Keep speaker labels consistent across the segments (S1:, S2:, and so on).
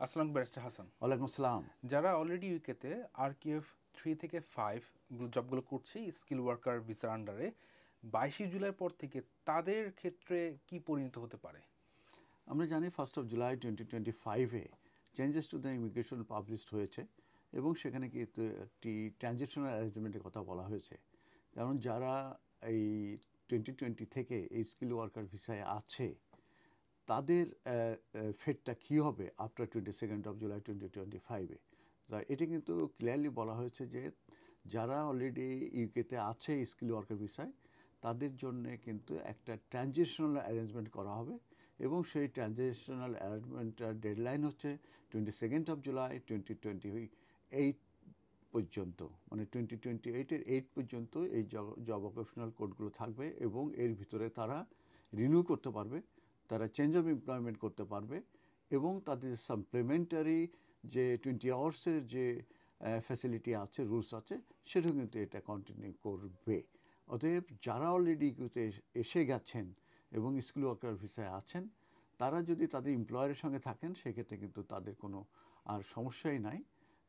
S1: আসসালাম ব্যারিস্টার হাসান।
S2: ওয়ালাইকুম আসসালাম।
S1: যারা অলরেডি ইউকেতে RQF 3 থেকে 5 জবগুলো করছে স্কিল ওয়ার্কার ভিসার আন্ডারে 22 জুলাই পর থেকে তাদের ক্ষেত্রে কি পরিণত হতে পারে?
S2: আমরা জানি 1 জুলাই 2025-এ changes to the immigration published হয়েছে এবং সেখানে কিন্তু একটি ট্রানজিশনাল অ্যারেঞ্জমেন্টের কথা বলা হয়েছে। কারণ যারা এই 2020 থেকে এই স্কিল ওয়ার্কার ভিসায় আছে তাদের ফেটটা কী হবে আফটার 22 জুলাই 2025-এ। এটি কিন্তু ক্লিয়ারলি বলা হয়েছে যে যারা অলরেডি ইউকেতে আছে স্কিল ওয়ার্কার ভিসায় তাদের জন্য কিন্তু একটা ট্রানজিশনাল অ্যারেঞ্জমেন্ট করা হবে এবং সেই ট্রানজিশনাল অ্যারেঞ্জমেন্টটার ডেডলাইন হচ্ছে 22 জুলাই 2028 পর্যন্ত, মানে 2028-এর 8 পর্যন্ত এই জব অকেশনাল কোডগুলো থাকবে এবং এর ভিতরে তারা রিনিউ করতে পারবে, তারা চেঞ্জ অফ এমপ্লয়মেন্ট করতে পারবে এবং তাদের সাপ্লিমেন্টারি যে 20 আওয়ার্সের যে ফ্যাসিলিটি আছে, রুলস আছে, সেটাও কিন্তু এটা কন্টিনিউ করবে। অতএব যারা অলরেডি ইউকেতে এসে গেছেন এবং স্কিল ওয়ার্কার ভিসায় আছেন তারা যদি তাদের এমপ্লয়ারের সঙ্গে থাকেন সেক্ষেত্রে কিন্তু তাদের কোনো আর সমস্যাই নাই।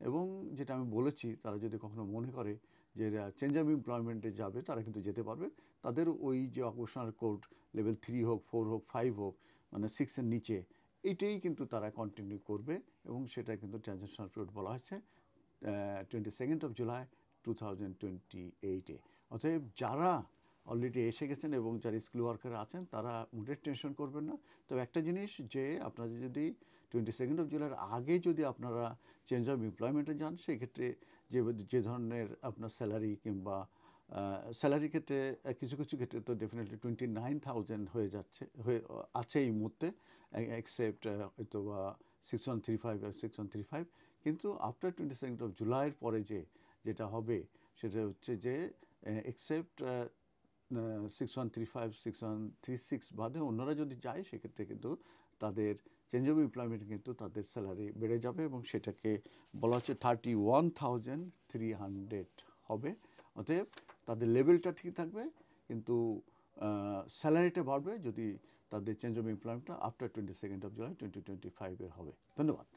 S2: এবং যেটা আমি বলেছি, তারা যদি কখনো মনে করে যে চেঞ্জ অফ এমপ্লয়মেন্টে যাবে তারা কিন্তু যেতে পারবে। তাদের ওই যে অকুপেশনাল কোড লেভেল 3 হোক, 4 হোক, 5 হোক, মানে 6-এর নিচে, এইটাই কিন্তু তারা কন্টিনিউ করবে এবং সেটা কিন্তু ট্রানজিশনাল পিরিয়ড বলা হয়েছে 22 জুলাই 2028-এ। অতএব যারা অলরেডি এসে গেছেন এবং যারা স্কিল ওয়ার্কার আছেন তারা মোটের টেনশন করবেন না। তবে একটা জিনিস, যে আপনারা যদি 22 জুলাইয়ের আগে যদি আপনারা চেঞ্জ অফ এমপ্লয়মেন্টে যান সেক্ষেত্রে যে ধরনের আপনার স্যালারি কিংবা স্যালারির ক্ষেত্রে কিছু কিছু ক্ষেত্রে তো ডেফিনেটলি 29,000 হয়ে যাচ্ছে, হয়ে আছে এই মুহূর্তে, এক্সেপ্ট হয়তো বা 6135 আর 6135। কিন্তু আফটার 22 জুলাইয়ের পরে যেটা হবে সেটা হচ্ছে যে এক্সেপ্ট 6135, 6136 বাদে অন্যরা যদি যায় সেক্ষেত্রে কিন্তু তাদের চেঞ্জ অফ এমপ্লয়মেন্ট কিন্তু তাদের স্যালারি বেড়ে যাবে এবং সেটাকে বলা হচ্ছে 31,300 হবে। অতএব তাদের লেভেলটা ঠিক থাকবে কিন্তু স্যালারিটা বাড়বে যদি তাদের চেঞ্জ অফ এমপ্লয়মেন্টটা আফটার 22 জুলাই 2025-এর হবে। ধন্যবাদ।